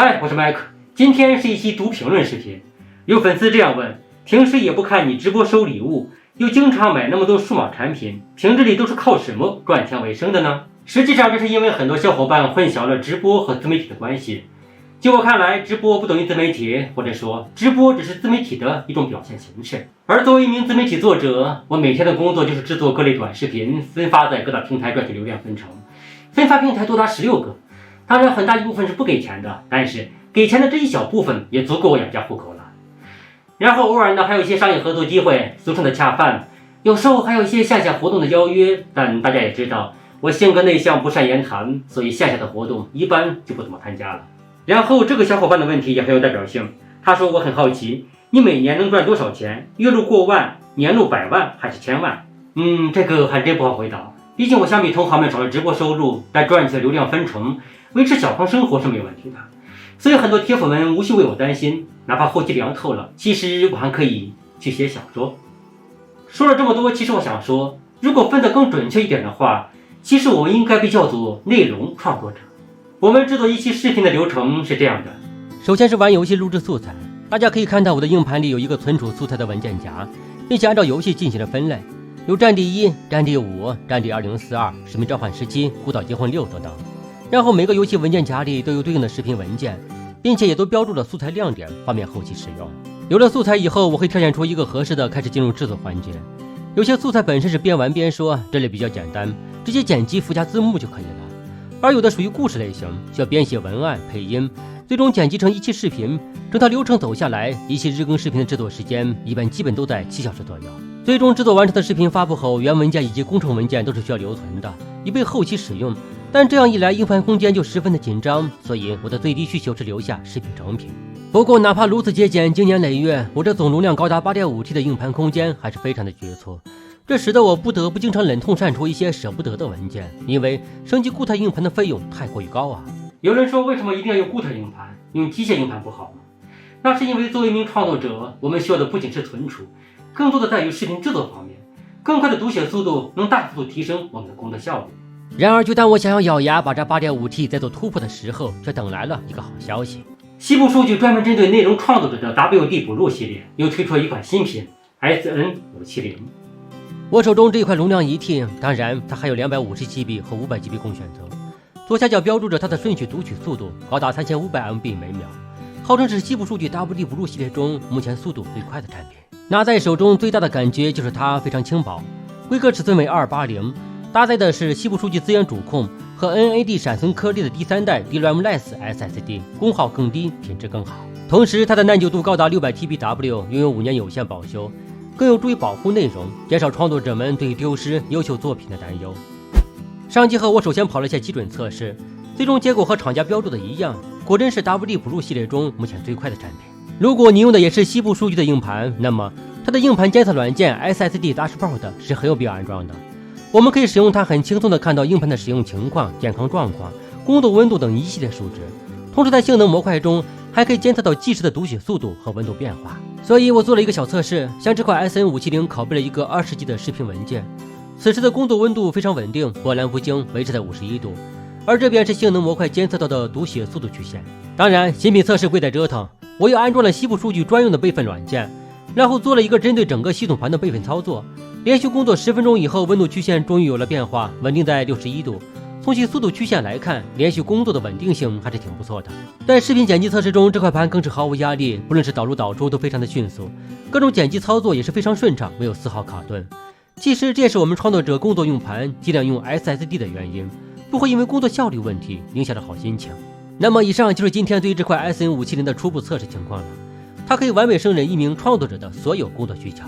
嗨，我是麦克，今天是一期读评论视频。有粉丝这样问：平时也不看你直播收礼物，又经常买那么多数码产品，平日里都是靠什么赚钱为生的呢？实际上，这是因为很多小伙伴混淆了直播和自媒体的关系。就我看来，直播不等于自媒体，或者说直播只是自媒体的一种表现形式。而作为一名自媒体作者，我每天的工作就是制作各类短视频，分发在各大平台赚取流量分成。分发平台多达16个，当然很大一部分是不给钱的，但是给钱的这一小部分也足够我养家糊口了。然后偶尔呢，还有一些商业合作机会，俗称的恰饭，有时候还有一些线下活动的邀约。但大家也知道，我性格内向，不善言谈，所以线下的活动一般就不怎么参加了。然后这个小伙伴的问题也很有代表性，他说我很好奇，你每年能赚多少钱？月入过万，年入100万还是1000万？这个还真不好回答。毕竟我相比同行们少了直播收入，但赚取的流量分成，维持小康生活是没有问题的。所以很多铁粉们无需为我担心，哪怕后期凉透了，其实我还可以去写小说。说了这么多，其实我想说，如果分得更准确一点的话，其实我们应该被叫做内容创作者。我们制作一期视频的流程是这样的：首先是玩游戏录制素材，大家可以看到我的硬盘里有一个存储素材的文件夹，并且按照游戏进行了分类，有战地1、战地5、战地2042、使命召唤17、孤岛惊魂6等等。然后每个游戏文件夹里都有对应的视频文件，并且也都标注了素材亮点，方便后期使用。有了素材以后，我会挑选出一个合适的，开始进入制作环节。有些素材本身是边玩边说，这类比较简单，直接剪辑附加字幕就可以了。而有的属于故事类型，需要编写文案、配音，最终剪辑成一期视频。整套流程走下来，一期日更视频的制作时间一般基本都在7小时左右。最终制作完成的视频发布后，原文件以及工程文件都是需要留存的，以备后期使用。但这样一来，硬盘空间就十分的紧张，所以我的最低需求是留下视频成品。不过哪怕如此节俭，经年累月，我这总容量高达 8.5T 的硬盘空间还是非常的局促，这使得我不得不经常忍痛删除一些舍不得的文件，因为升级固态硬盘的费用太过于高啊。有人说为什么一定要用固态硬盘，用机械硬盘不好吗？那是因为作为一名创作者，我们需要的不仅是存储，更多的在于视频制作方面，更快的读写速度能大幅度提升我们的工作效率。然而就当我想要咬牙把这 8.5T 再做突破的时候，却等来了一个好消息。西部数据专门针对内容创作者的 WD 补录系列又推出了一款新品 SN570。我手中这一款容量1T，当然它还有250GB 和500GB 供选择。左下角标注着它的顺序读取速度高达3500MB 每秒，号称是西部数据 WD 补录系列中目前速度最快的产品。拿在手中最大的感觉就是它非常轻薄，规格尺寸为280，搭载的是西部数据资源主控和 NAD 闪存颗粒的第3代 DRAM-less SSD， 功耗更低，品质更好。同时它的耐久度高达600TBW， 拥有5年有限保修，更有助于保护内容，减少创作者们对丢失优秀作品的担忧。上机后我首先跑了一下基准测试，最终结果和厂家标注的一样，果真是 WD 补录系列中目前最快的产品。如果你用的也是西部数据的硬盘，那么它的硬盘监测软件 SSD Dashboard 是很有必要安装的。我们可以使用它很轻松地看到硬盘的使用情况、健康状况、工作温度等一系列数值，同时在性能模块中还可以监测到即时的读写速度和温度变化。所以我做了一个小测试，向这块 SN570 拷贝了一个20G 的视频文件，此时的工作温度非常稳定，波澜不惊，维持在51度，而这便是性能模块监测到的读写速度曲线。当然新品测试贵在折腾，我又安装了西部数据专用的备份软件，然后做了一个针对整个系统盘的备份操作，连续工作10分钟以后，温度曲线终于有了变化，稳定在61度。从其速度曲线来看，连续工作的稳定性还是挺不错的。在视频剪辑测试中，这块盘更是毫无压力，不论是导入导出都非常的迅速，各种剪辑操作也是非常顺畅，没有丝毫卡顿。其实这也是我们创作者工作用盘尽量用 SSD 的原因，不会因为工作效率问题影响了好心情。那么以上就是今天对于这块 SN570 的初步测试情况了，它可以完美胜任一名创作者的所有工作需求。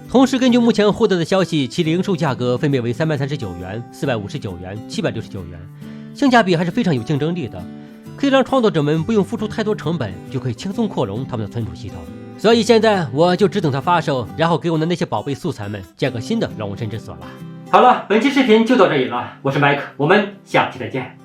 同时根据目前获得的消息，其零售价格分别为339元、459元、769元，性价比还是非常有竞争力的，可以让创作者们不用付出太多成本，就可以轻松扩容他们的存储系统。所以现在我就只等它发售，然后给我的那些宝贝素材们建个新的龙神之所了。好了，本期视频就到这里了，我是麦克，我们下期再见。